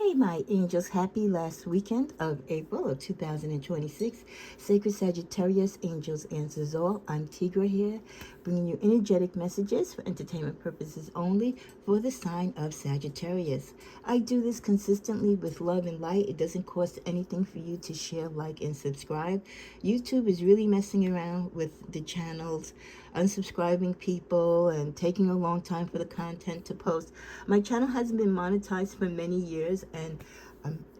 Hey, my angels, happy last weekend of April of 2026. Sacred Sagittarius, angels answers all. I'm Tigra here, bringing you energetic messages for entertainment purposes only for the sign of Sagittarius. I do this consistently with love and light. It doesn't cost anything for you to share, like, and subscribe. YouTube is really messing around with the channels, unsubscribing people and taking a long time for the content to post. My channel hasn't been monetized for many years, and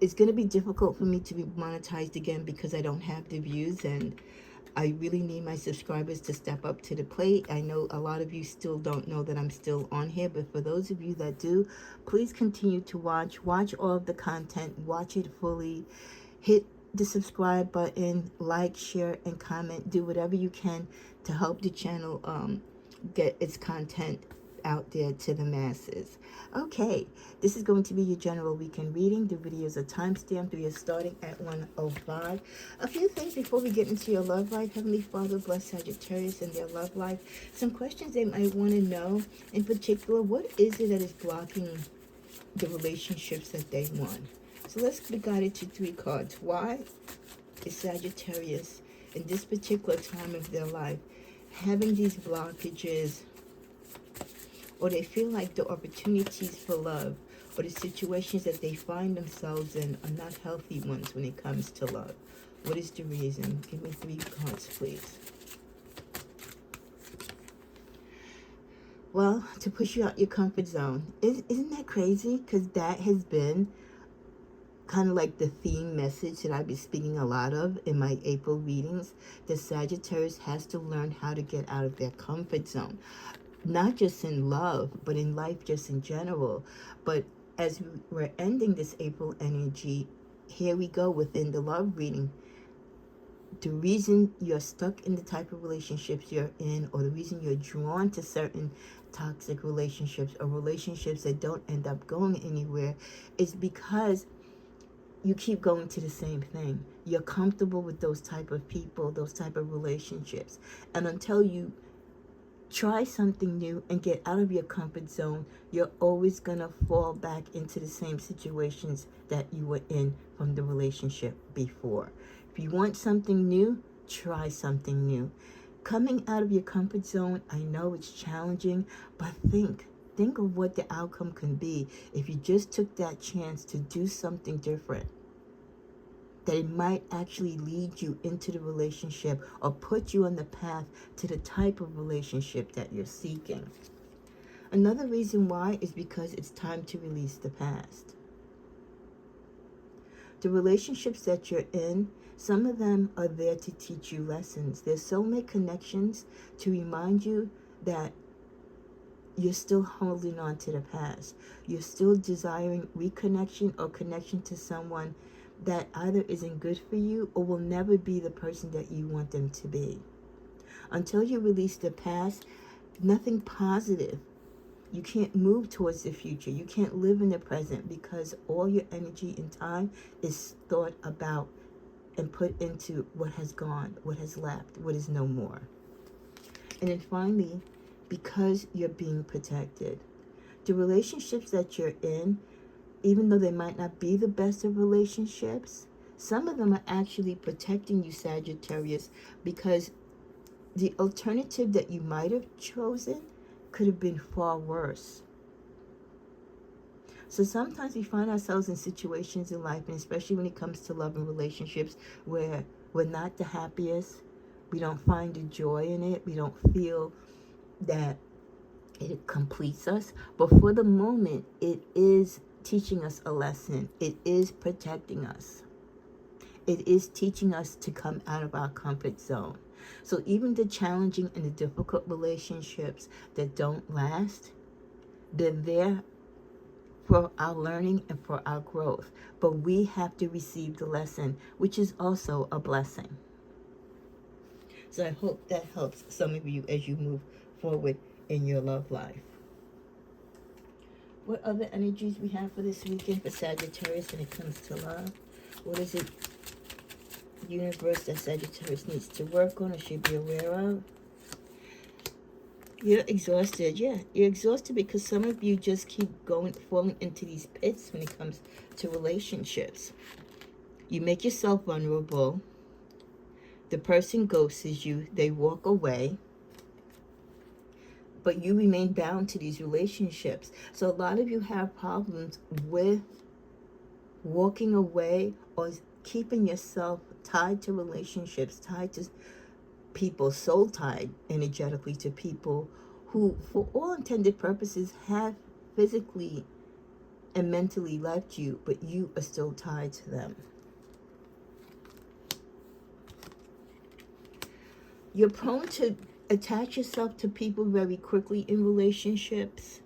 it's going to be difficult for me to be monetized again because I don't have the views, and I really need my subscribers to step up to the plate. I know a lot of you still don't know that I'm still on here, but for those of you that do, please continue to watch all of the content, watch it fully, hit the subscribe button, like, share, and comment. Do whatever you can to help the channel get its content out there to the masses. Okay, this is going to be your general weekend reading. The videos are timestamped. We are starting at 1:05. A few things before we get into your love life. Heavenly Father, bless Sagittarius and their love life. Some questions they might want to know. In particular, what is it that is blocking the relationships that they want? So let's be guided to 3 cards. Why is Sagittarius in this particular time of their life having these blockages, or they feel like the opportunities for love or the situations that they find themselves in are not healthy ones when it comes to love? What is the reason? Give me 3 cards, please. Well, to push you out your comfort zone. Isn't that crazy? Because that has been kind of like the theme message that I've been speaking a lot of in my April readings. The Sagittarius has to learn how to get out of their comfort zone. Not just in love, but in life just in general. But as we're ending this April energy, here we go within the love reading. The reason you're stuck in the type of relationships you're in, or the reason you're drawn to certain toxic relationships or relationships that don't end up going anywhere, is because you keep going to the same thing. You're comfortable with those type of people, those type of relationships. And until you try something new and get out of your comfort zone, you're always going to fall back into the same situations that you were in from the relationship before. If you want something new, try something new. Coming out of your comfort zone, I know it's challenging, but think of what the outcome can be if you just took that chance to do something different. That it might actually lead you into the relationship or put you on the path to the type of relationship that you're seeking. Another reason why is because it's time to release the past. The relationships that you're in, some of them are there to teach you lessons. There's soulmate connections to remind you that you're still holding on to the past. You're still desiring reconnection or connection to someone that either isn't good for you or will never be the person that you want them to be. Until you release the past, nothing positive. You can't move towards the future. You can't live in the present because all your energy and time is thought about and put into what has gone, what has left, what is no more. And then finally, because you're being protected. The relationships that you're in, even though they might not be the best of relationships, some of them are actually protecting you, Sagittarius, because the alternative that you might have chosen could have been far worse. So sometimes we find ourselves in situations in life, and especially when it comes to love and relationships, where we're not the happiest. We don't find the joy in it. We don't feel that it completes us. But for the moment, it is teaching us a lesson. It is protecting us. It is teaching us to come out of our comfort zone. So even the challenging and the difficult relationships that don't last, they're there for our learning and for our growth. But we have to receive the lesson, which is also a blessing. So I hope that helps some of you as you move forward in your love life. What other energies we have for this weekend for Sagittarius when it comes to love? What is it, universe, that Sagittarius needs to work on or should be aware of? You're exhausted. Yeah, you're exhausted because some of you just keep falling into these pits when it comes to relationships. You make yourself vulnerable. The person ghosts you. They walk away. But you remain bound to these relationships. So a lot of you have problems with walking away or keeping yourself tied to relationships, tied to people, soul tied energetically to people who, for all intended purposes, have physically and mentally left you, but you are still tied to them. You're prone to attach yourself to people very quickly in relationships.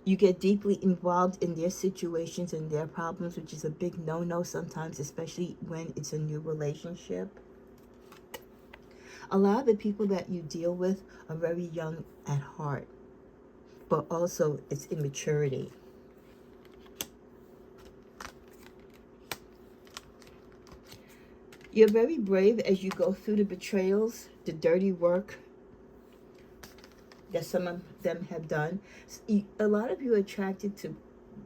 You get deeply involved in their situations and their problems, which is a big no-no sometimes, especially when it's a new relationship. A lot of the people that you deal with are very young at heart, but also it's immaturity. You're very brave as you go through the betrayals, the dirty work that some of them have done. A lot of you are attracted to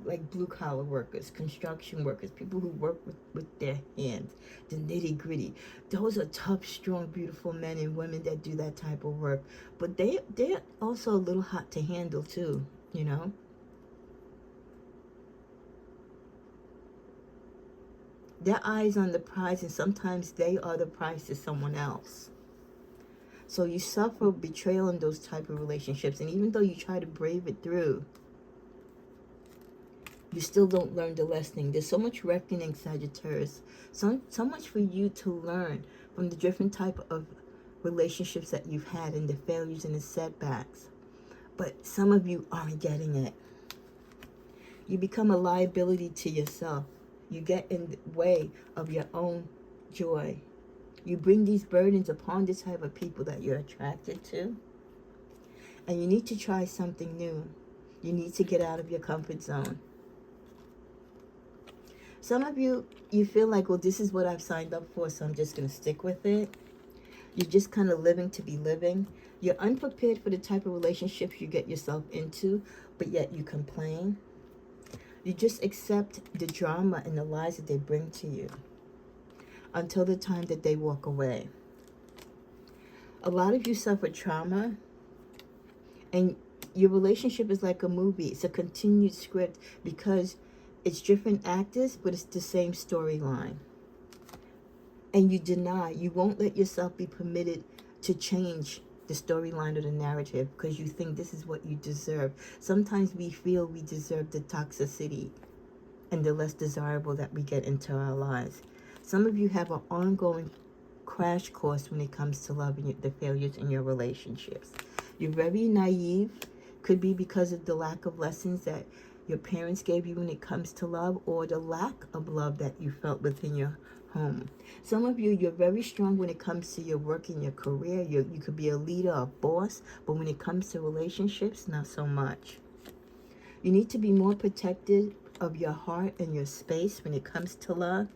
like blue collar workers, construction workers, people who work with their hands, the nitty gritty. Those are tough, strong, beautiful men and women that do that type of work. But they're also a little hot to handle too, you know? Their eyes on the prize, and sometimes they are the prize to someone else. So you suffer betrayal in those type of relationships, and even though you try to brave it through, you still don't learn the lesson. There's so much reckoning, Sagittarius. So much for you to learn from the different type of relationships that you've had and the failures and the setbacks. But some of you aren't getting it. You become a liability to yourself. You get in the way of your own joy. You bring these burdens upon the type of people that you're attracted to. And you need to try something new. You need to get out of your comfort zone. Some of you, you feel like, well, this is what I've signed up for, so I'm just going to stick with it. You're just kind of living to be living. You're unprepared for the type of relationships you get yourself into, but yet you complain. You just accept the drama and the lies that they bring to you until the time that they walk away. A lot of you suffer trauma, and your relationship is like a movie. It's a continued script because it's different actors, but it's the same storyline. And you won't let yourself be permitted to change the storyline or the narrative because you think this is what you deserve. Sometimes we feel we deserve the toxicity and the less desirable that we get into our lives. Some of you have an ongoing crash course when it comes to love and the failures in your relationships. You're very naive. Could be because of the lack of lessons that your parents gave you when it comes to love, or the lack of love that you felt within your home. Some of you, you're very strong when it comes to your work and your career. You could be a leader, a boss, but when it comes to relationships, not so much. You need to be more protected of your heart and your space when it comes to love,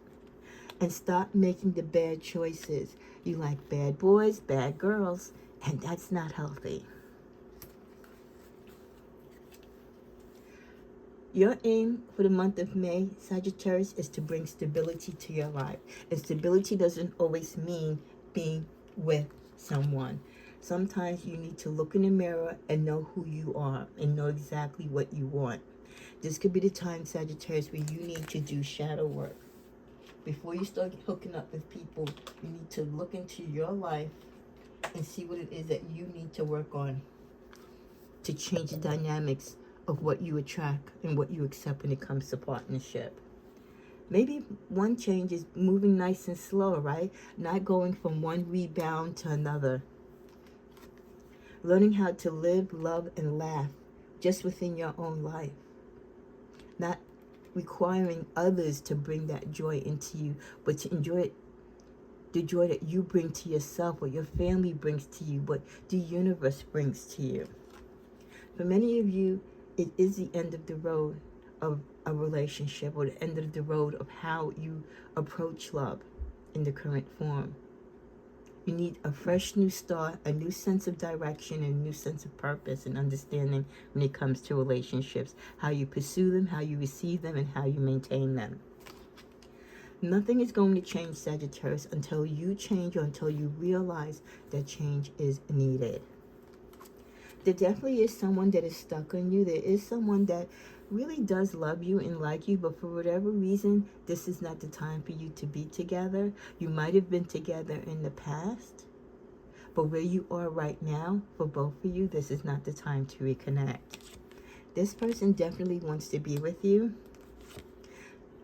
and stop making the bad choices. You like bad boys, bad girls, and that's not healthy. Your aim for the month of May, Sagittarius, is to bring stability to your life. And stability doesn't always mean being with someone. Sometimes you need to look in the mirror and know who you are and know exactly what you want. This could be the time, Sagittarius, where you need to do shadow work. Before you start hooking up with people, you need to look into your life and see what it is that you need to work on to change the dynamics of what you attract and what you accept when it comes to partnership. Maybe one change is moving nice and slow, right? Not going from one rebound to another. Learning how to live, love, and laugh just within your own life. Not requiring others to bring that joy into you, but to enjoy it, the joy that you bring to yourself, what your family brings to you, what the universe brings to you. For many of you, it is the end of the road of a relationship, or the end of the road of how you approach love in the current form. You need a fresh new start, a new sense of direction, and a new sense of purpose and understanding when it comes to relationships. How you pursue them, how you receive them, and how you maintain them. Nothing is going to change, Sagittarius, until you change or until you realize that change is needed. There definitely is someone that is stuck on you. There is someone that really does love you and like you, but for whatever reason, this is not the time for you to be together. You might have been together in the past, but where you are right now, for both of you, this is not the time to reconnect. This person definitely wants to be with you.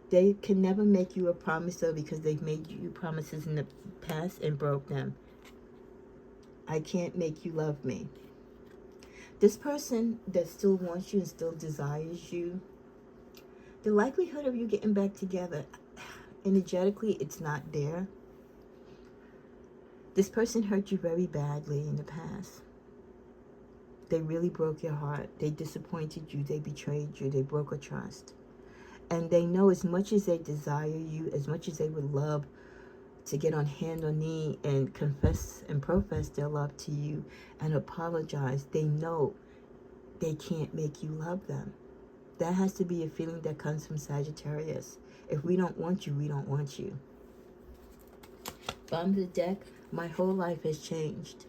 They can never make you a promise, though, because they've made you promises in the past and broke them. I can't make you love me. This person that still wants you and still desires you, the likelihood of you getting back together, energetically, it's not there. This person hurt you very badly in the past. They really broke your heart. They disappointed you. They betrayed you. They broke a trust. And they know as much as they desire you, as much as they would love to get on hand or knee and confess and profess their love to you and apologize, they know they can't make you love them. That has to be a feeling that comes from Sagittarius. If we don't want you, we don't want you. Bottom of the deck, my whole life has changed.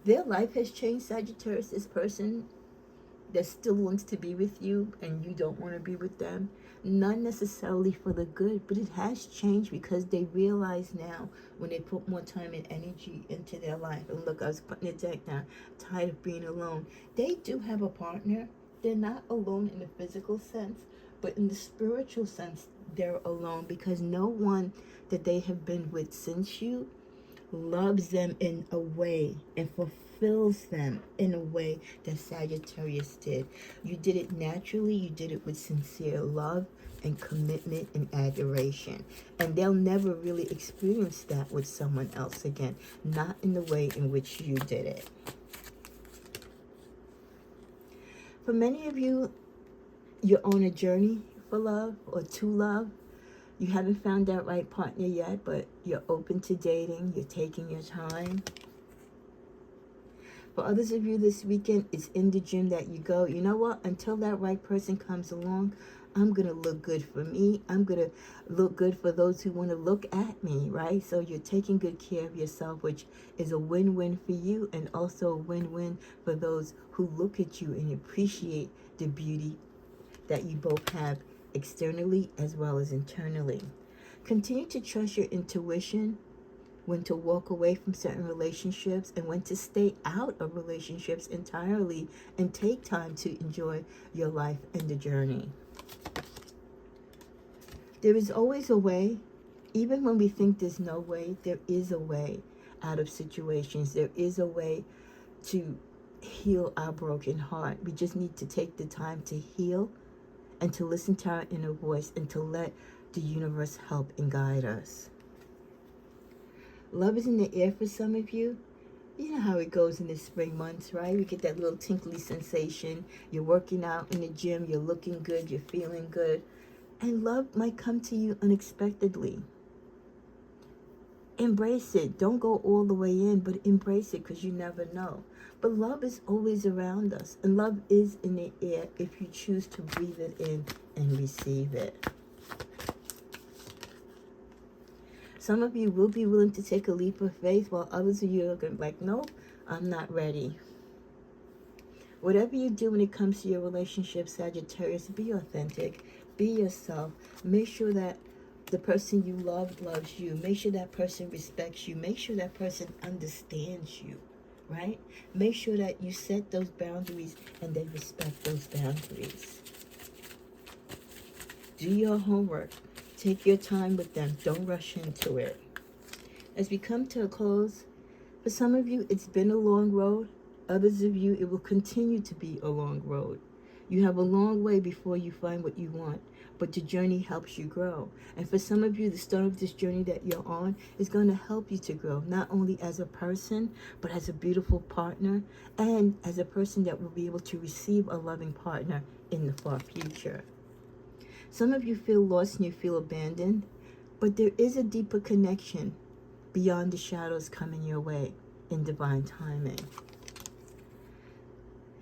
Their life has changed, Sagittarius. This person that still wants to be with you and you don't want to be with them, not necessarily for the good, but it has changed because they realize now when they put more time and energy into their life. And look, I was putting the deck down, tired of being alone. They do have a partner. They're not alone in the physical sense, but in the spiritual sense, they're alone because no one that they have been with since you loves them in a way and fulfills them in a way that Sagittarius did. You did it naturally. You did it with sincere love and commitment and adoration. And they'll never really experience that with someone else again. Not in the way in which you did it. For many of you, you're on a journey for love or to love. You haven't found that right partner yet, but you're open to dating. You're taking your time. For others of you this weekend, it's in the gym that you go, you know what? Until that right person comes along, I'm going to look good for me. I'm going to look good for those who want to look at me, right? So you're taking good care of yourself, which is a win-win for you and also a win-win for those who look at you and appreciate the beauty that you both have externally as well as internally. Continue to trust your intuition, when to walk away from certain relationships and when to stay out of relationships entirely and take time to enjoy your life and the journey. There is always a way. Even when we think there's no way, there is a way out of situations. There is a way to heal our broken heart. We just need to take the time to heal and to listen to our inner voice and to let the universe help and guide us. Love is in the air for some of you. You know how it goes in the spring months, right? We get that little tinkly sensation. You're working out in the gym. You're looking good. You're feeling good. And love might come to you unexpectedly. Embrace it. Don't go all the way in, but embrace it because you never know. But love is always around us. And love is in the air if you choose to breathe it in and receive it. Some of you will be willing to take a leap of faith, while others of you are going to be like, nope, I'm not ready. Whatever you do when it comes to your relationship, Sagittarius, be authentic. Be yourself. Make sure that the person you love loves you. Make sure that person respects you. Make sure that person understands you, right? Make sure that you set those boundaries and they respect those boundaries. Do your homework. Take your time with them. Don't rush into it. As we come to a close, for some of you, it's been a long road. Others of you, it will continue to be a long road. You have a long way before you find what you want, but the journey helps you grow. And for some of you, the start of this journey that you're on is going to help you to grow, not only as a person, but as a beautiful partner, and as a person that will be able to receive a loving partner in the far future. Some of you feel lost and you feel abandoned, but there is a deeper connection beyond the shadows coming your way in divine timing.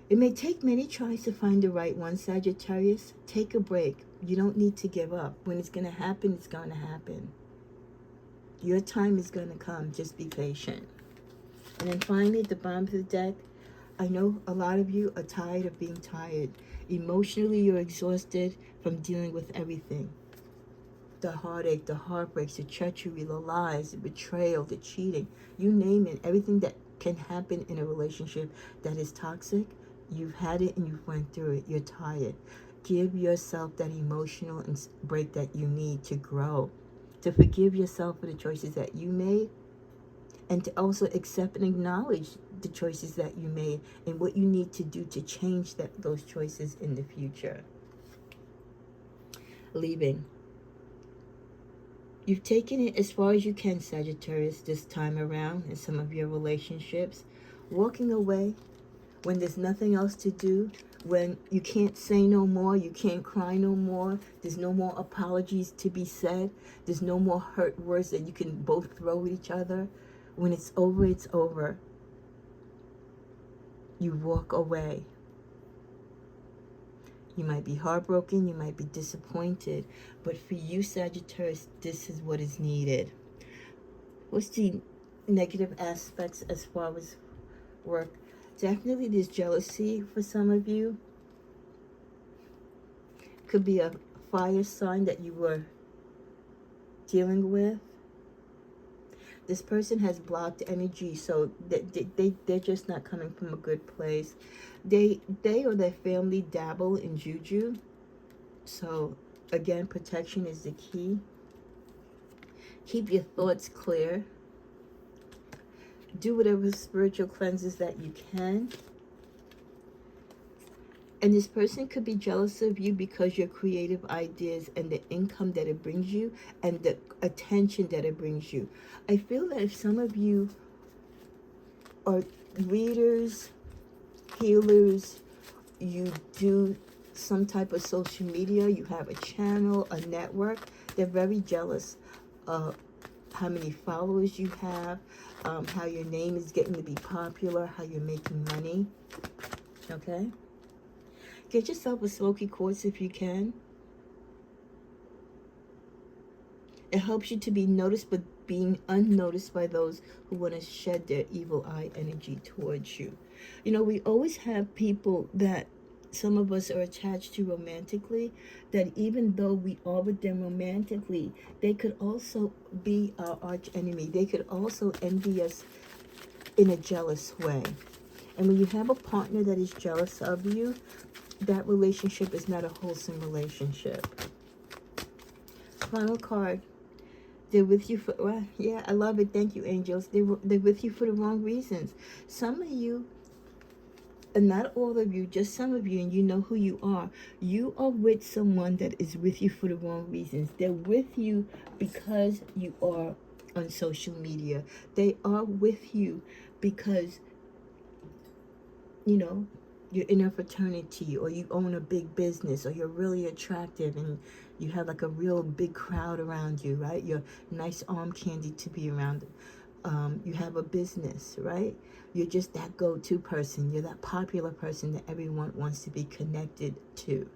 It may take many tries to find the right one, Sagittarius. Take a break. You don't need to give up. When it's going to happen, it's going to happen. Your time is going to come. Just be patient. And then finally, at the bottom of the deck, I know a lot of you are tired of being tired. Emotionally, you're exhausted from dealing with everything. The heartache, the heartbreaks, the treachery, the lies, the betrayal, the cheating. You name it. Everything that can happen in a relationship that is toxic, you've had it and you've went through it. You're tired. Give yourself that emotional break that you need to grow. To forgive yourself for the choices that you made. And to also accept and acknowledge the choices that you made and what you need to do to change those choices in the future. Leaving. You've taken it as far as you can, Sagittarius, this time around in some of your relationships. Walking away when there's nothing else to do, when you can't say no more, you can't cry no more, there's no more apologies to be said, there's no more hurt words that you can both throw at each other. When it's over, it's over. You walk away. You might be heartbroken, you might be disappointed, but for you, Sagittarius, this is what is needed. What's the negative aspects as far as work? Definitely there's jealousy for some of you. Could be a fire sign that you were dealing with. This person has blocked energy, so they're just not coming from a good place. They or their family dabble in juju. So, again, protection is the key. Keep your thoughts clear. Do whatever spiritual cleanses that you can. And this person could be jealous of you because your creative ideas and the income that it brings you and the attention that it brings you. I feel that if some of you are readers, healers, you do some type of social media, you have a channel, a network, they're very jealous of how many followers you have, how your name is getting to be popular, how you're making money, okay? Get yourself a smoky quartz if you can. It helps you to be noticed, but being unnoticed by those who want to shed their evil eye energy towards you. You know, we always have people that some of us are attached to romantically, that even though we are with them romantically, they could also be our arch enemy. They could also envy us in a jealous way. And when you have a partner that is jealous of you, that relationship is not a wholesome relationship. Final card. They're with you for, well, yeah, I love it. Thank you, angels. They're with you for the wrong reasons. Some of you, and not all of you, just some of you, and you know who you are with someone that is with you for the wrong reasons. They're with you because you are on social media. They are with you because, you know, you're in a fraternity, or you own a big business, or you're really attractive and you have like a real big crowd around you, right? You're nice arm candy to be around. You have a business, right? You're just that go-to person. You're that popular person that everyone wants to be connected to.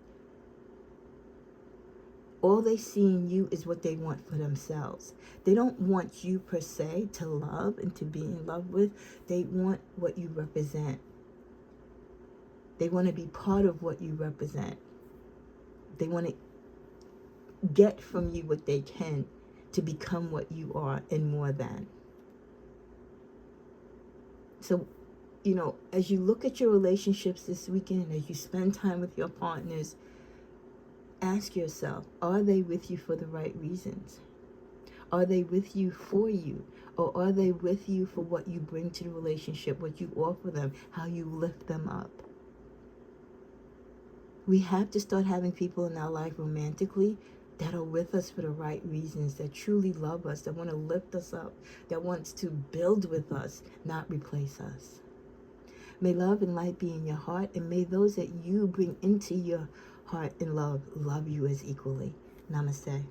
All they see in you is what they want for themselves. They don't want you per se to love and to be in love with. They want what you represent. They want to be part of what you represent. They want to get from you what they can to become what you are and more than. So, you know, as you look at your relationships this weekend, as you spend time with your partners, ask yourself, are they with you for the right reasons? Are they with you for you? Or are they with you for what you bring to the relationship, what you offer them, how you lift them up? We have to start having people in our life romantically that are with us for the right reasons, that truly love us, that want to lift us up, that wants to build with us, not replace us. May love and light be in your heart, and may those that you bring into your heart and love you as equally. Namaste.